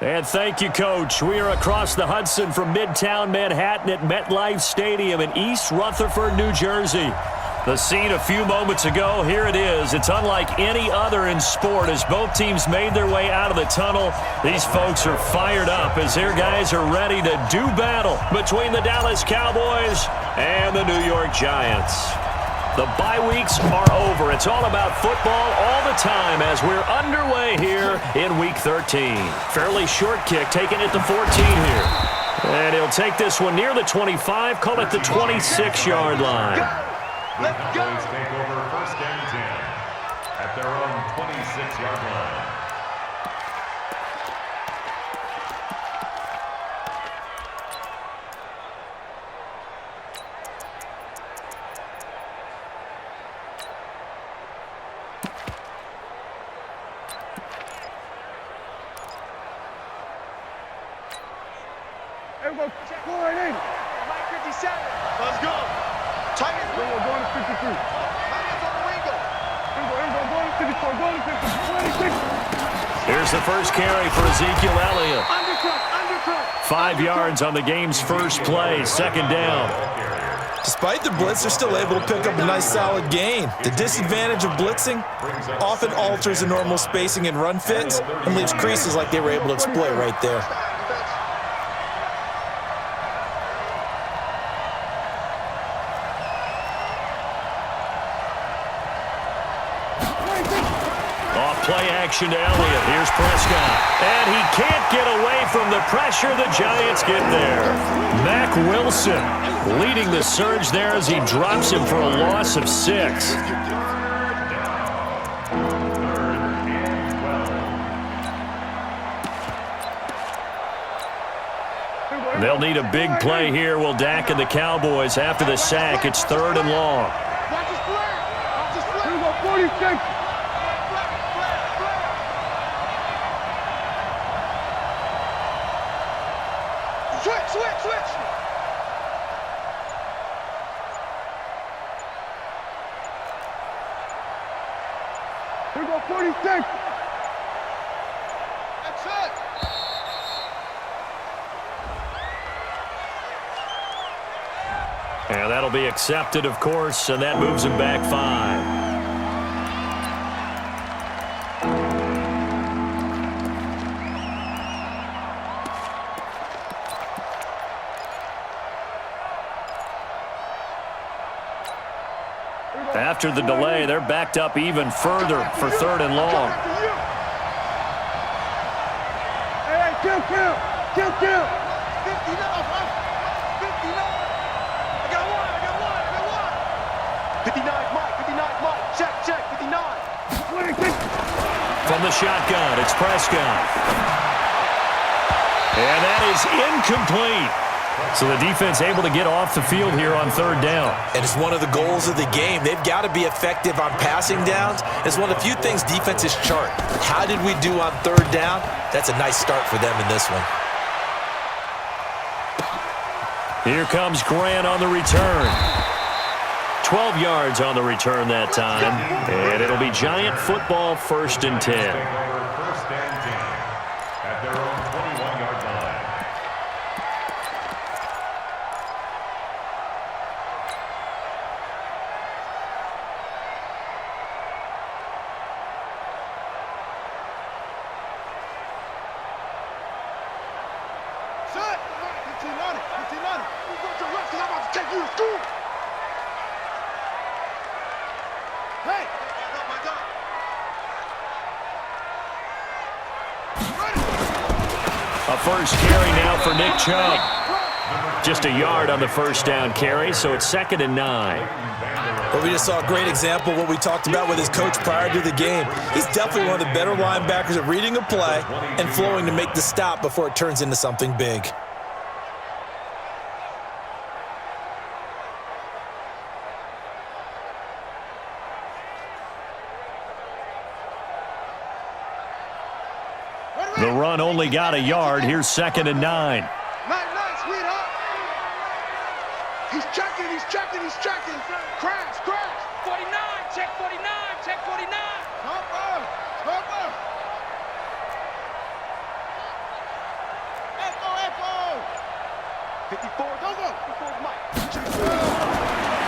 And thank you, Coach. We are across the Hudson from Midtown Manhattan at MetLife Stadium in East Rutherford, New Jersey. The scene a few moments ago, here it is. It's unlike any other in sport as both teams made their way out of the tunnel. These folks are fired up as their guys are ready to do battle between the Dallas Cowboys and the New York Giants. The bye weeks are over. It's all about football all the time as we're underway here in Week 13. Fairly short kick, taking it to 14 here. And he'll take this one near the 25, call it the 26-yard line. Let's go. Cowboys take over first and 10 at their own 26-yard line. Go right in. Mike 57. Let's go. Titans. Go to 53. Titans on the wingo. Go to 54. Go to 50. 26. Here's the first carry for Ezekiel Elliott. Undercut. 5 yards on the game's first play, second down. Despite the blitz, they're still able to pick up a nice solid gain. The disadvantage of blitzing often alters the normal spacing and run fits and leaves creases like they were able to exploit right there. Play action to Elliott. Here's Prescott. And he can't get away from the pressure. The Giants get there. Mack Wilson leading the surge there as he drops him for a loss of 6. They'll need a big play here. Will Dak and the Cowboys after the sack. It's 3rd and long. Watch his flare. Watch his flare. 46. Switch. Here we go, 46. That's it. And that'll be accepted, of course, and that moves him back 5. After the delay, they're backed up even further for 3rd and long. Hey, kill. 59. I got one. 59, Mike. Check, 59. From the shotgun, it's Prescott. And that is incomplete. So the defense able to get off the field here on 3rd down. And it's one of the goals of the game. They've got to be effective on passing downs. It's one of the few things defenses chart. How did we do on 3rd down? That's a nice start for them in this one. Here comes Grant on the return. 12 yards on the return that time. And it'll be Giant football, 1st and 10. First and 10 at their own 21-yard line. A first carry now for Nick Chubb. Just a yard on the first down carry, so it's 2nd and 9. But we just saw a great example of what we talked about with his coach prior to the game. He's definitely one of the better linebackers at reading a play and flowing to make the stop before it turns into something big. The run only got a yard. Here's 2nd and 9. Nice, sweetheart. He's checking. Crash. 49, check 49. Cover. 54. Go, go. 54's Mike.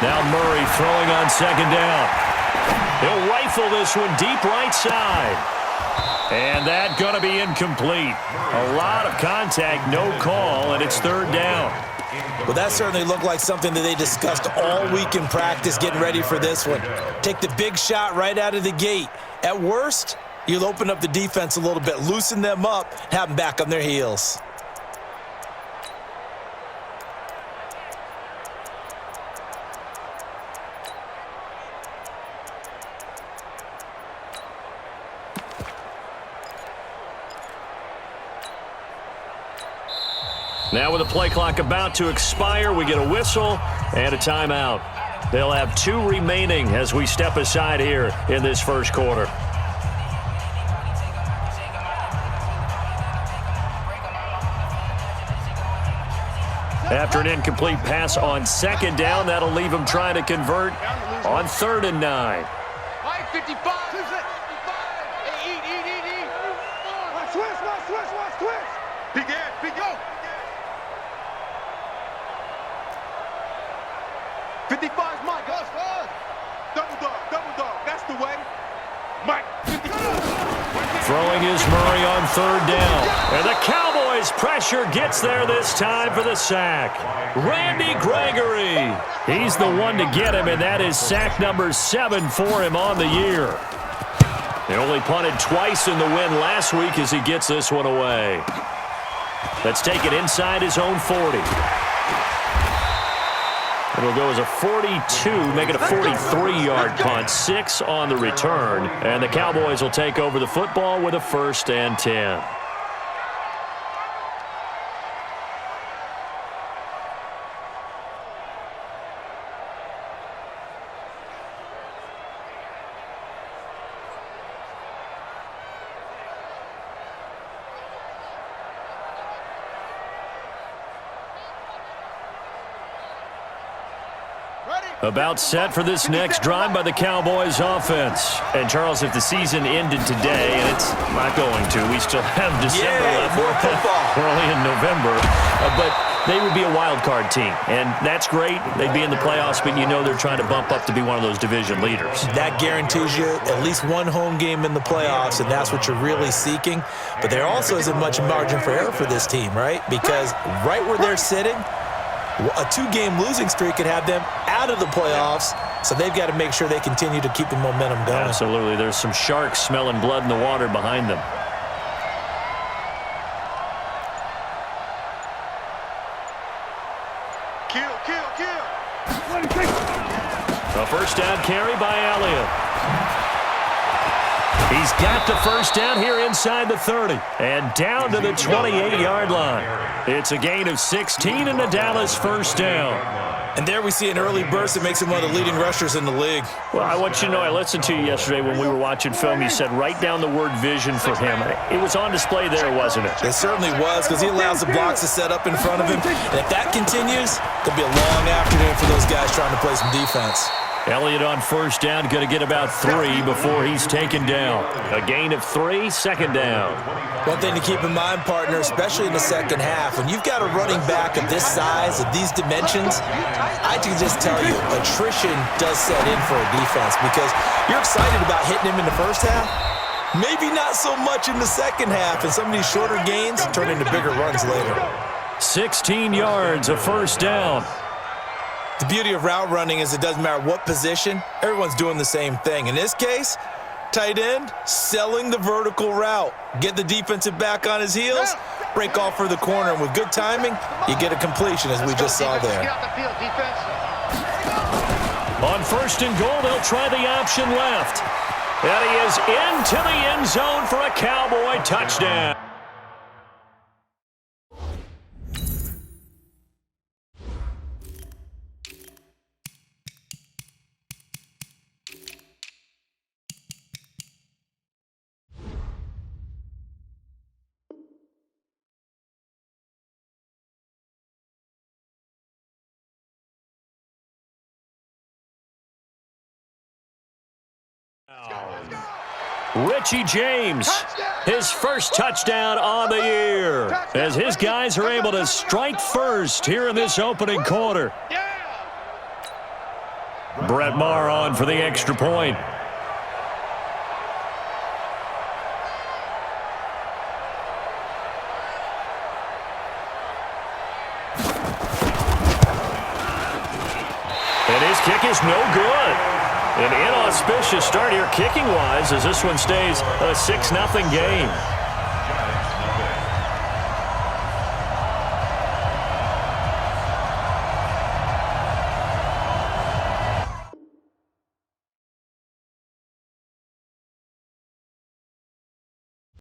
Now Murray throwing on second down. He'll rifle this one deep right side. And that going to be incomplete. A lot of contact, no call, and it's third down. Well, that certainly looked like something that they discussed all week in practice getting ready for this one. Take the big shot right out of the gate. At worst, you'll open up the defense a little bit, loosen them up, have them back on their heels. Now with the play clock about to expire, we get a whistle and a timeout. They'll have 2 remaining as we step aside here in this first quarter. After an incomplete pass on second down, that'll leave them trying to convert on 3rd and 9. Mike 55. 55. Hey, eat. Switch. Big ass, big go. 55's Mike. Us. Double dog. That's the way. Mike. 55. Throwing is Murray on 3rd down. And the Cowboys' pressure gets there this time for the sack. Randy Gregory. He's the one to get him, and that is sack number 7 for him on the year. They only punted twice in the win last week as he gets this one away. Let's take it inside his own 40. It'll go as a 42, make it a 43-yard punt, 6 on the return. And the Cowboys will take over the football with a 1st and 10. About set for this next drive by the Cowboys offense. And Charles, if the season ended today, and it's not going to, we still have December left. More football. We're only in November. But they would be a wild card team. And that's great. They'd be in the playoffs, but you know they're trying to bump up to be one of those division leaders. That guarantees you at least one home game in the playoffs, and that's what you're really seeking. But there also isn't much margin for error for this team, right? Because right where they're sitting, a 2-game losing streak could have them out of the playoffs, so they've got to make sure they continue to keep the momentum going. Absolutely. There's some sharks smelling blood in the water behind them. Kill. A first down carry by Elliott. He's got the first down here inside the 30 and down to the 28-yard line. It's a gain of 16 and a Dallas first down. And there we see an early burst that makes him one of the leading rushers in the league. Well, I want you to know, I listened to you yesterday when we were watching film. You said write down the word vision for him. It was on display there, wasn't it? It certainly was, because he allows the blocks to set up in front of him. And if that continues, it'll be a long afternoon for those guys trying to play some defense. Elliott on first down, going to get about 3 before he's taken down. A gain of 3, second down. One thing to keep in mind, partner, especially in the second half, when you've got a running back of this size, of these dimensions, I can just tell you, attrition does set in for a defense, because you're excited about hitting him in the first half. Maybe not so much in the second half, and some of these shorter gains turn into bigger runs later. 16 yards, a first down. The beauty of route running is it doesn't matter what position, everyone's doing the same thing. In this case, tight end, selling the vertical route. Get the defensive back on his heels, break off for the corner, and with good timing, you get a completion, as we just saw there. Get off the field, defense. On first and goal, they'll try the option left. And he is into the end zone for a Cowboy touchdown. Richie James, his first touchdown on the year, as his guys are able to strike first here in this opening quarter. Brett Maher on for the extra point. And his kick is no good. An inauspicious start here kicking-wise as this one stays a 6-0 game.